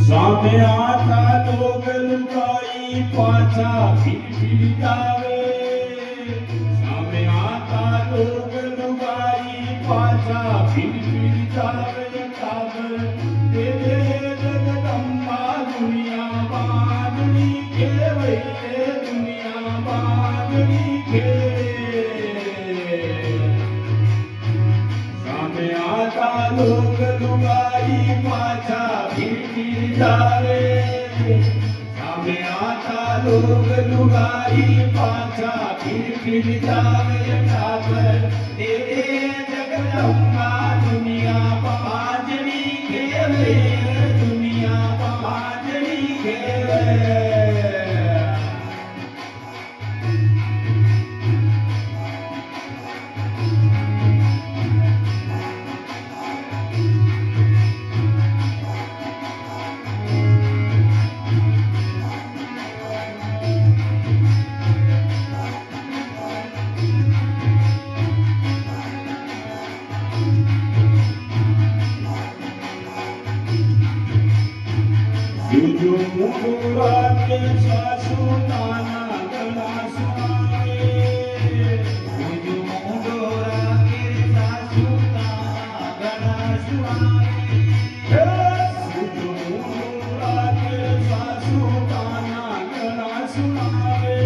સામે આતા લોગ લુગાઈ પાછા ફીર જાવે સામે આતા લોગ લુગાઈ પાછા ફીર જાવે કાબર દે દે જગદંબા દુનિયા બાંધણી કેવઈ રે દુનિયા બાંધણી કે સામે આતા લોગ લુગાઈ પાછા जावे सामे आता लोग लुगाई पाछा फिर जावे काबर तेरे जगदंबा दुनिया बांधनी केवे दुनिया बांधनी केवे Yuju mudurake sasutana gana suare Yuju mudurake sasutana gana suare Yuju mudurake sasutana gana suare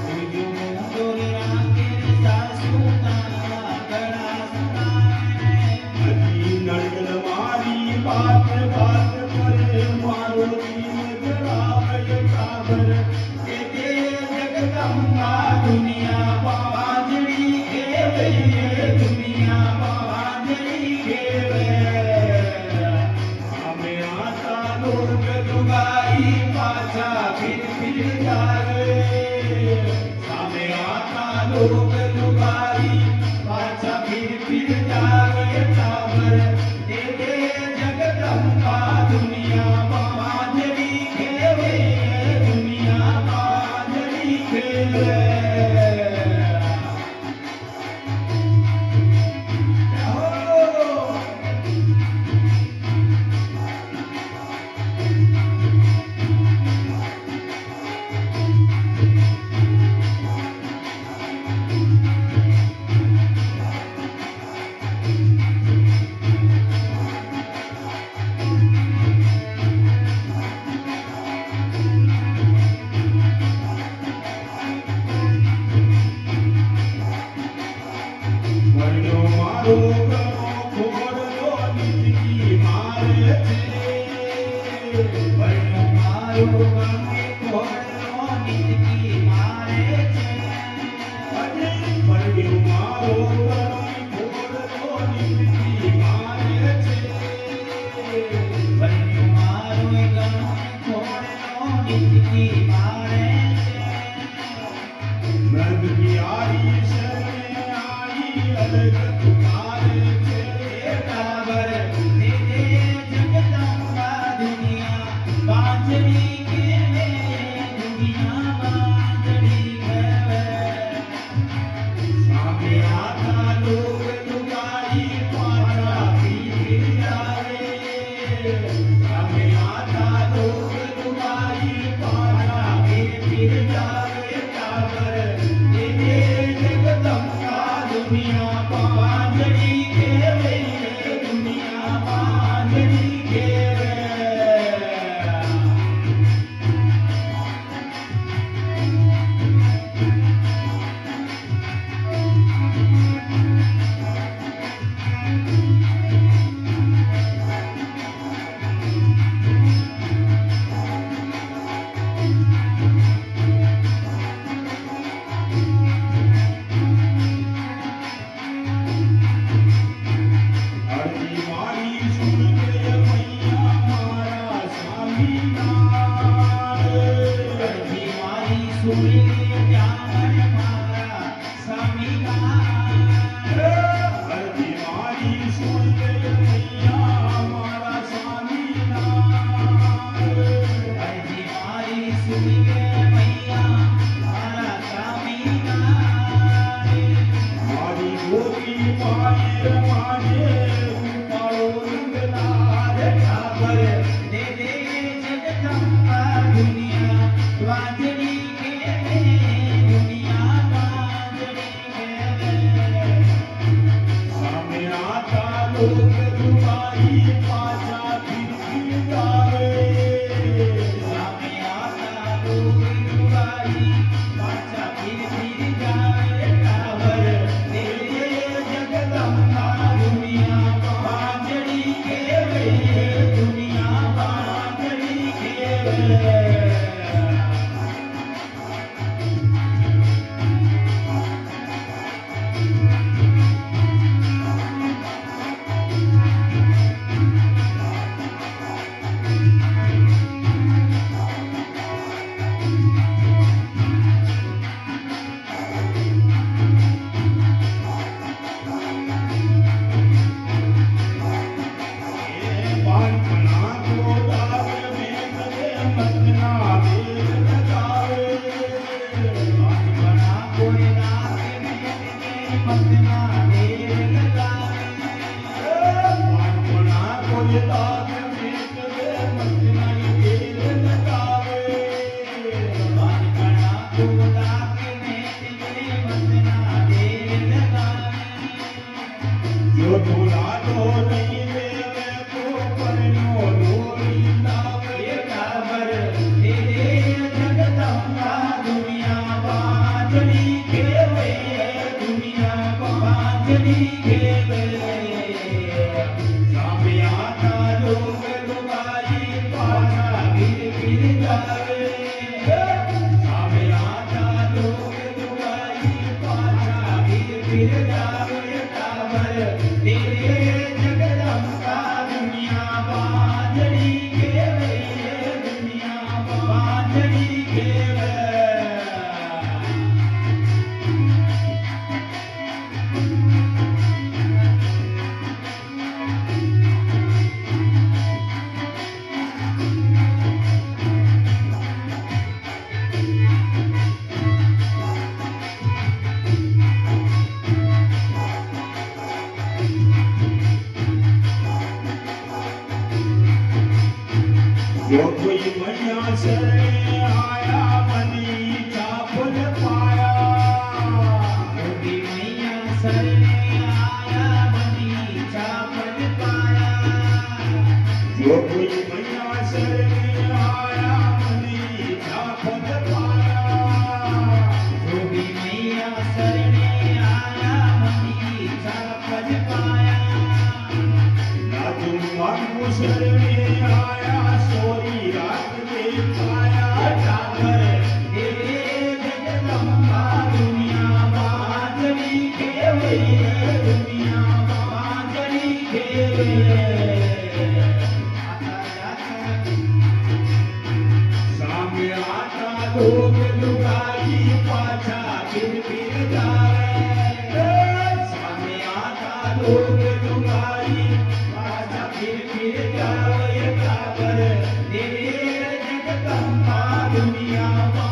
Yuju mudurake sasutana gana suare Adi nandal mari baat baat मारो दीन जरावय काबर तेरे जगदंबा दुनिया बांधनी केवे दुनिया बांधनी केवे सामे आता लोग लुगाई पाछा फिर जावे सामे आता लोग लुगाई पाछा फिर जावे काबर तेरे जगदंबा दुनिया बांधनी केवे दुनिया बांधनी केवे Thank you. मैया मारा स्वामीनारे મારી ગોરી માયે માને રૂપાળો રંગનાર ઠાકર દે દે જગદંબા દુનિયા વાજણી કેવે દુનિયા વાજણી કેવે સામે આતા લોક દુબાઈ પાછા ફીરકી આવે સામે આતા લોક દુબાઈ પાછા ફીર જાય ઠાકર દે દે જગદંબા દુનિયા વાજણી કેવે દુનિયા વાજણી કેવે બાળપણા ગોદાવ મેં કદે મતના વેર લગાવે બના કોઈ રાત મેં મતના દેર લગાવે બાળપણા ગોદાવ મેં કદે મતના વેર લગાવે બના કોલા કે મેં મતના દેર લગાવે જો થોડા તો નહીં લેવે તો પરણ્યો દોરી લાવે એ ઠાકર દે દે જગદંબા દુનિયા વાજણી કેવે દુનિયા વાજણી કેવે સામે આતા લોક દુબાઈ પાછા ફીર જાવે સામે આતા લોક દુબાઈ પાછા ફીર જાવે ઠાકર દે દે જગદંબા દુનિયા વાજણી કેવે દુનિયા વાજણી કેવે જો કોઈ મૈયા શરણે આયા મની ચાપલ પાયા યોગી મૈયા શરણે આયા બની ચાપલ પાયા જો કોઈ મૈયા શરણે આયા મની ચાપલ પાયા યોગી મૈયા શરણે આયા બની ચાપલ પાયા રાજુ માગુ શરણે આયા સોરી રાત દે પાયા ઠાકર દે દે જગદંબા દુનિયા વાજણી કેવે દુનિયા વાજણી કેવે સામે આતા લોક દુગાઈ પાછા ફીર જાવે સામે આતા લોક દુબાઈ પાછા ફીર જાવે ઠાકર દે દે જગદંબા દુનિયા